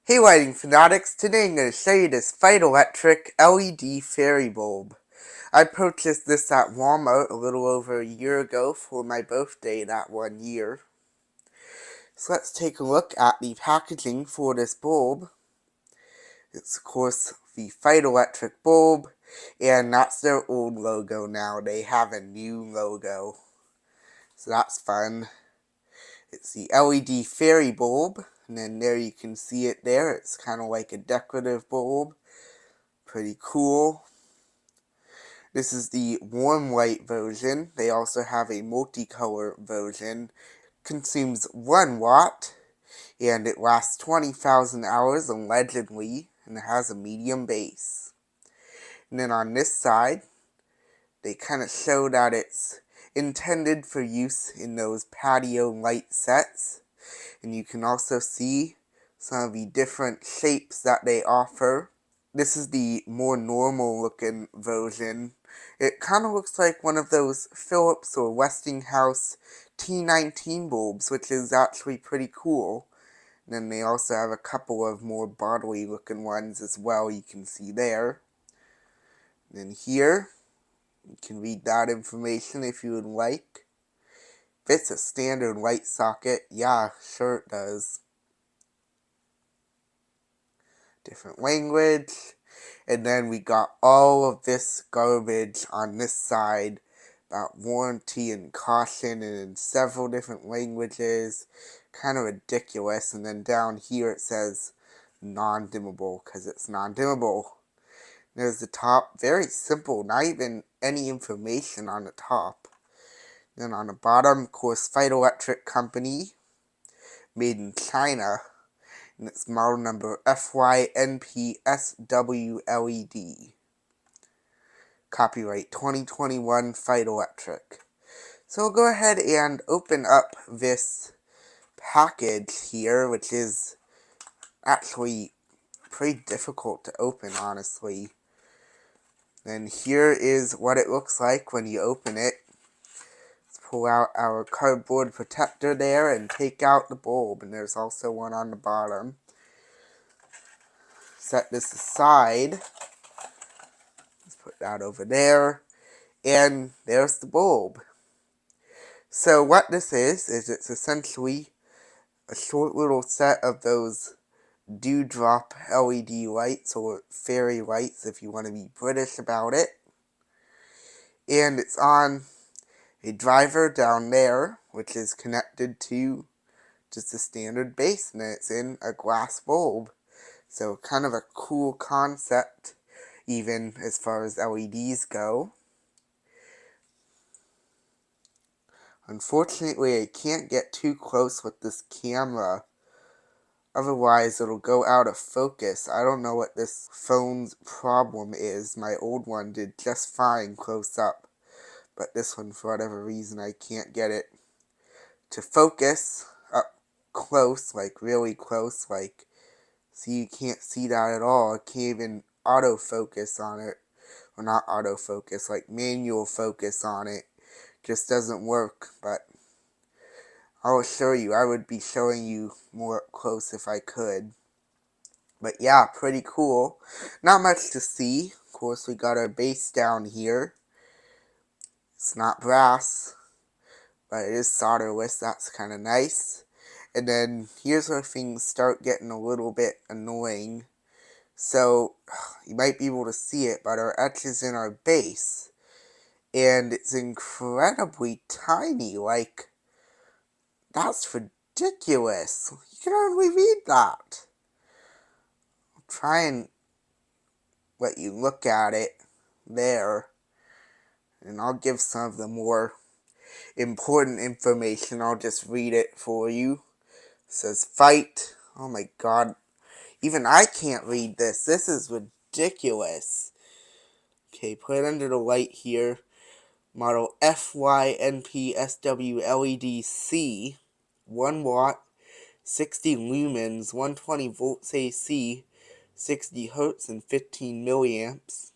Hey lighting fanatics, today I'm going to show you this Feit Electric LED fairy bulb. I purchased this at Walmart a little over a year ago for my birthday that one year. So let's take a look at the packaging for this bulb. It's of course the Feit Electric bulb, and that's their old logo now. They have a new logo, so that's fun. It's the LED fairy bulb, and then there you can see it there. It's kind of like a decorative bulb. Pretty cool. This is the warm light version. They also have a multicolor version. Consumes 1 watt, and it lasts 20,000 hours allegedly, and it has a medium base. And then on this side, they kind of show that it's intended for use in those patio light sets. And you can also see some of the different shapes that they offer. This is the more normal looking version. It kind of looks like one of those Philips or Westinghouse T19 bulbs, which is actually pretty cool. And then they also have a couple of more bodily looking ones as well, you can see there. And then here, you can read that information if you would like. Fits a standard light socket. Yeah, sure it does. Different language. And then we got all of this garbage on this side about warranty and caution and in several different languages. Kind of ridiculous. And then down here it says non-dimmable because it's non-dimmable. There's the top. Very simple. Not even any information on the top. Then on the bottom, of course, Feit Electric Company. Made in China. And it's model number FYNPSWLED. Copyright 2021 Feit Electric. So we'll go ahead and open up this package here, which is actually pretty difficult to open, honestly. And here is what it looks like when you open it. Let's pull out our cardboard protector there and take out the bulb. And there's also one on the bottom. Set this aside. Let's put that over there. And there's the bulb. So what this is it's essentially a short little set of those dewdrop LED lights, or fairy lights if you want to be British about it. And it's on a driver down there, which is connected to just a standard base, and it's in a glass bulb. So kind of a cool concept, even as far as LEDs go. Unfortunately, I can't get too close with this camera. Otherwise, it'll go out of focus. I don't know what this phone's problem is. My old one did just fine close up. But this one, for whatever reason, I can't get it to focus up close, like really close. Like, see, you can't see that at all. I can't even autofocus on it. Or not autofocus, like manual focus on it. Just doesn't work, but I'll assure you, I would be showing you more up close if I could. But yeah, pretty cool. Not much to see. Of course, we got our base down here. It's not brass, but it is solderless. That's kind of nice. And then here's where things start getting a little bit annoying. So, you might be able to see it, but our etch is in our base. And it's incredibly tiny. Like, that's ridiculous. You can hardly read that. I'll try and let you look at it there. And I'll give some of the more important information. I'll just read it for you. It says Feit. Oh my god. Even I can't read this. This is ridiculous. Okay, put it under the light here. Model FYNPSWLED-C. 1 watt, 60 lumens, 120 volts AC, 60 hertz, and 15 milliamps.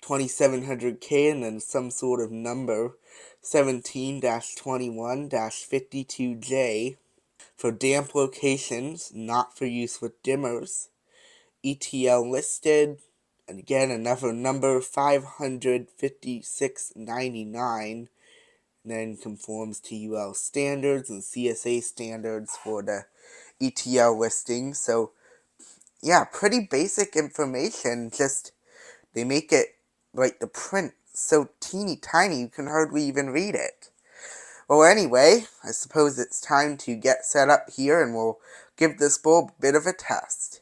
2700K and then some sort of number. 17-21-52J. For damp locations, not for use with dimmers. ETL listed, and again another number, 556.99, then conforms to UL standards and CSA standards for the ETL listing. So yeah, pretty basic information, just they make it like the print so teeny tiny you can hardly even read it. Well, anyway, I suppose it's time to get set up here and we'll give this bulb a bit of a test.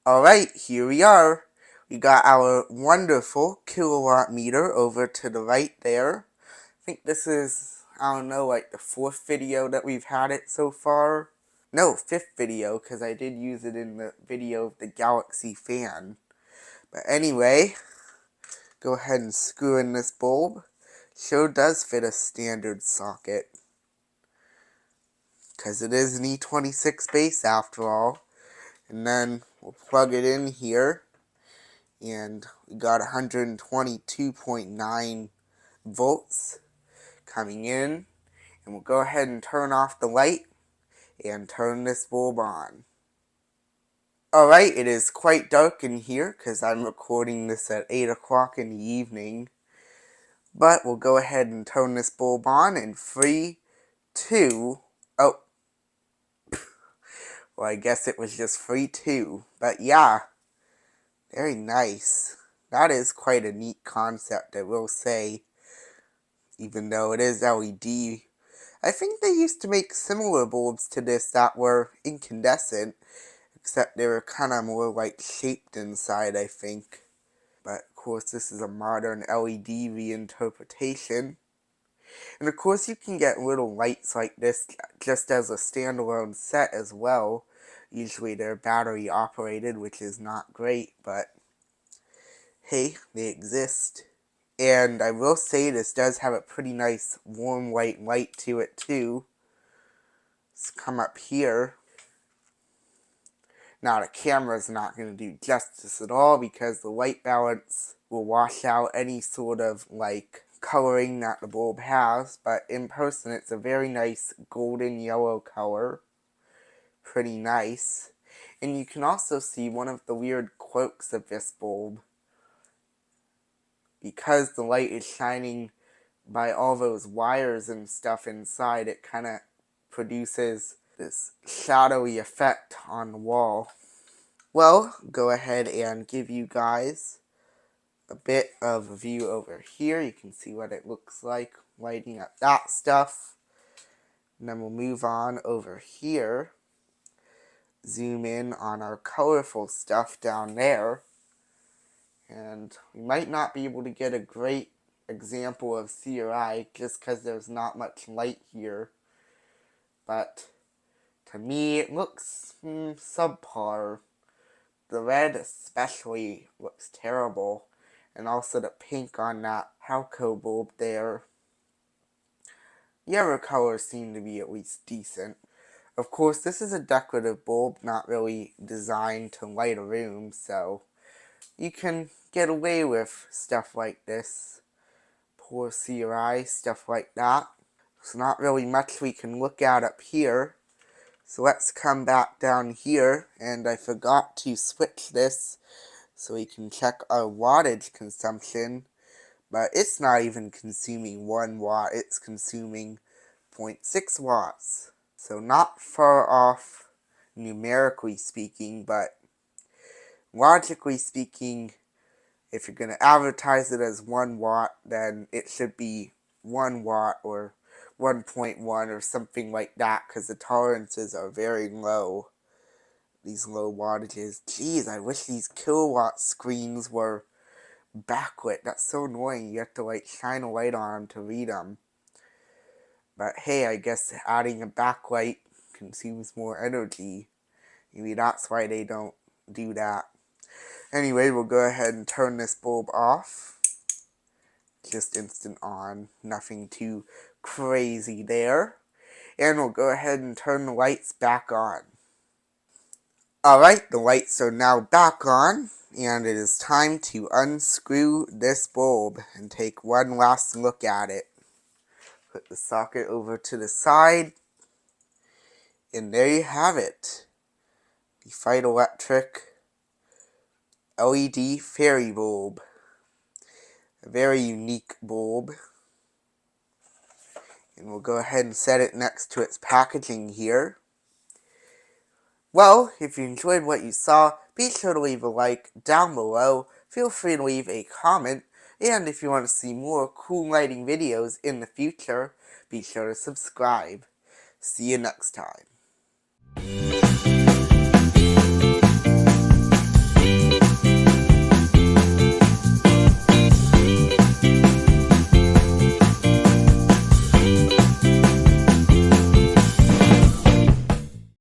Alright, here we are. We got our wonderful kilowatt meter over to the right there. I think this is, I don't know, like the 4th video that we've had it so far. No, 5th video, because I did use it in the video of the Galaxy fan. But anyway, go ahead and screw in this bulb. Sure does fit a standard socket, because it is an E26 base after all. And then we'll plug it in here, and we got 122.9 volts coming in. And we'll go ahead and turn off the light and turn this bulb on. Alright, it is quite dark in here because I'm recording this at 8 o'clock in the evening. But we'll go ahead and turn this bulb on in 3, 2, oh. Well, I guess it was just 3, 2. But yeah, very nice. That is quite a neat concept, I will say. Even though it is LED. I think they used to make similar bulbs to this that were incandescent, except they were kind of more like shaped inside, I think. But of course this is a modern LED reinterpretation. And of course you can get little lights like this just as a standalone set as well. Usually they're battery operated, which is not great, but hey, they exist. And I will say this does have a pretty nice warm white light to it too. Let's come up here. Now the camera's not going to do justice at all because the white balance will wash out any sort of like coloring that the bulb has, but in person it's a very nice golden yellow color. Pretty nice. And you can also see one of the weird quirks of this bulb. Because the light is shining by all those wires and stuff inside, it kind of produces this shadowy effect on the wall. Well, go ahead and give you guys a bit of a view over here. You can see what it looks like lighting up that stuff. And then we'll move on over here. Zoom in on our colorful stuff down there. And we might not be able to get a great example of CRI just because there's not much light here. But to me it looks subpar. The red especially looks terrible. And also the pink on that Halco bulb there. The other colors seem to be at least decent. Of course, this is a decorative bulb, not really designed to light a room, so you can get away with stuff like this. Poor CRI, stuff like that. There's not really much we can look at up here. So let's come back down here, and I forgot to switch this so we can check our wattage consumption. But it's not even consuming 1 watt, it's consuming 0.6 watts. So not far off numerically speaking, but logically speaking, if you're going to advertise it as 1 watt, then it should be 1 watt or 1.1 or something like that, because the tolerances are very low. These low wattages. Jeez, I wish these kilowatt screens were backlit. That's so annoying. You have to like shine a light on them to read them. But hey, I guess adding a backlight consumes more energy. Maybe that's why they don't do that. Anyway, we'll go ahead and turn this bulb off. Just instant on. Nothing too crazy there. And we'll go ahead and turn the lights back on. Alright, the lights are now back on. And it is time to unscrew this bulb and take one last look at it. Put the socket over to the side. And there you have it. The Feit Electric LED fairy bulb. A very unique bulb. And we'll go ahead and set it next to its packaging here. Well, if you enjoyed what you saw, be sure to leave a like down below. Feel free to leave a comment. And if you want to see more cool lighting videos in the future, be sure to subscribe. See you next time.